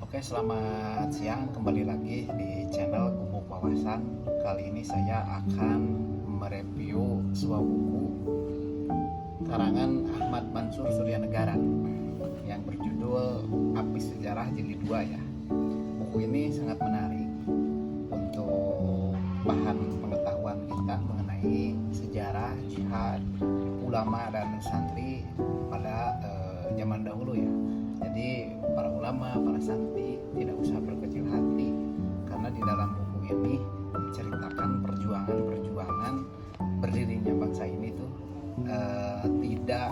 Oke, selamat siang. Kembali lagi di channel Gumuk Wawasan. Kali ini saya akan mereview sebuah buku karangan Ahmad Mansur Suryanegara yang berjudul Api Sejarah Jilid 2 ya. Buku ini sangat menarik untuk bahan pengetahuan kita mengenai sejarah jihad ulama dan santri pada zaman dahulu ya. Jadi para ulama, para santri tidak usah berkecil hati karena di dalam buku ini diceritakan perjuangan berdirinya bangsa ini tuh tidak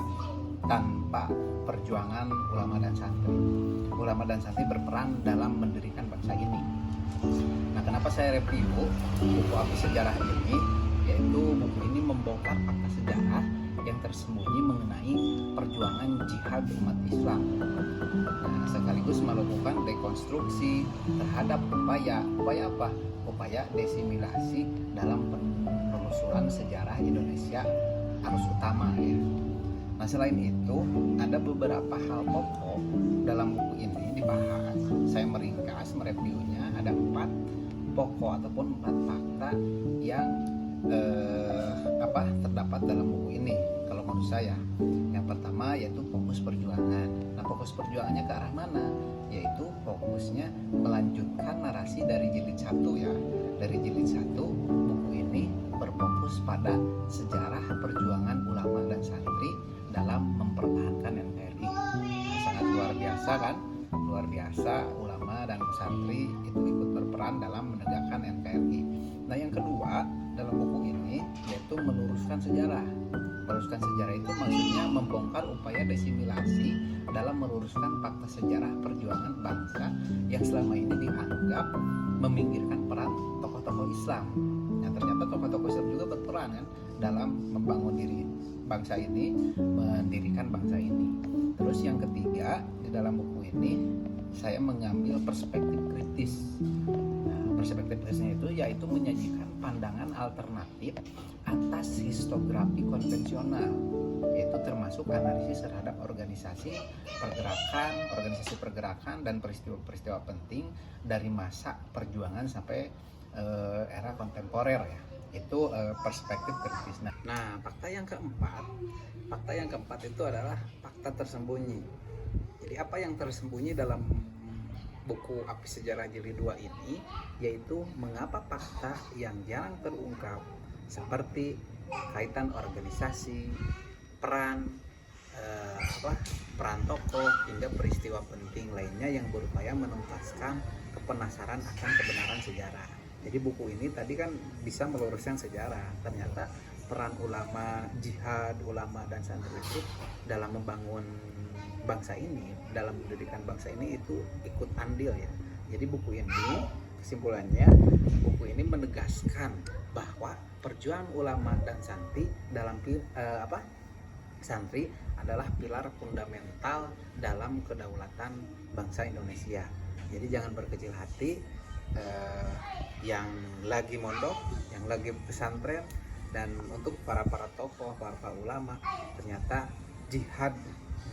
tanpa perjuangan ulama dan santri. Ulama dan santri berperan dalam mendirikan bangsa ini. Nah, kenapa saya review buku Api Sejarah ini? Yaitu buku ini membongkar fakta sejarah yang tersembunyi mengenai perjuangan jihad umat Islam. Nah, sekaligus melakukan rekonstruksi terhadap upaya apa? Upaya desimilasi dalam penelusuran sejarah Indonesia arus utama ya. Nah, selain itu ada beberapa hal pokok dalam buku ini dibahas. Saya meringkas mereviewnya, ada 4 pokok ataupun 4 fakta yang terdapat dalam buku ini. Kalau menurut saya, yang pertama yaitu fokus perjuangan. Nah, fokus perjuangannya ke arah mana? Yaitu fokusnya melanjutkan narasi dari jilid 1 ya. Dari jilid 1 buku ini berfokus pada sejarah perjuangan ulama dan santri dalam mempertahankan NKRI. Nah, sangat luar biasa kan? Luar biasa ulama dan santri itu ikut berperan dalam menegakkan NKRI. Nah, yang kedua dalam buku ini yaitu meluruskan sejarah. Meluruskan sejarah itu maksudnya membongkar upaya desimilasi dalam meluruskan fakta sejarah perjuangan bangsa yang selama ini dianggap meminggirkan peran tokoh-tokoh Islam. Yang ternyata tokoh-tokoh Islam juga berperan kan dalam membangun diri bangsa ini, mendirikan bangsa ini. Terus yang ketiga di dalam buku ini saya mengambil perspektif kritis. Perspektif kritisnya itu yaitu menyajikan pandangan alternatif atas histografi konvensional, yaitu termasuk analisis terhadap organisasi pergerakan dan peristiwa-peristiwa penting dari masa perjuangan sampai era kontemporer ya. Itu perspektif kritis. Nah, fakta yang keempat itu adalah fakta tersembunyi. Jadi apa yang tersembunyi dalam buku Api Sejarah Jilid 2 ini yaitu mengapa fakta yang jarang terungkap seperti kaitan organisasi, peran tokoh hingga peristiwa penting lainnya yang berupaya menuntaskan kepenasaran akan kebenaran sejarah. Jadi buku ini tadi kan bisa meluruskan sejarah. Ternyata peran ulama, jihad, ulama dan santri itu dalam membangun bangsa ini, dalam mendirikan bangsa ini itu ikut andil ya. Jadi buku ini kesimpulannya, buku ini menegaskan bahwa perjuangan ulama dan santri dalam santri adalah pilar fundamental dalam kedaulatan bangsa Indonesia. Jadi jangan berkecil hati, yang lagi mondok, yang lagi pesantren, dan untuk para tokoh, para ulama, ternyata jihad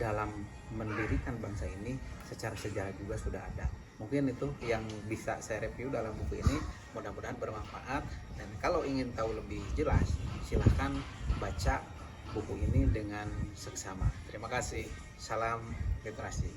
dalam mendirikan bangsa ini secara sejarah juga sudah ada. Mungkin itu yang bisa saya review dalam buku ini, mudah-mudahan bermanfaat. Dan kalau ingin tahu lebih jelas, silahkan baca buku ini dengan seksama. Terima kasih. Salam literasi.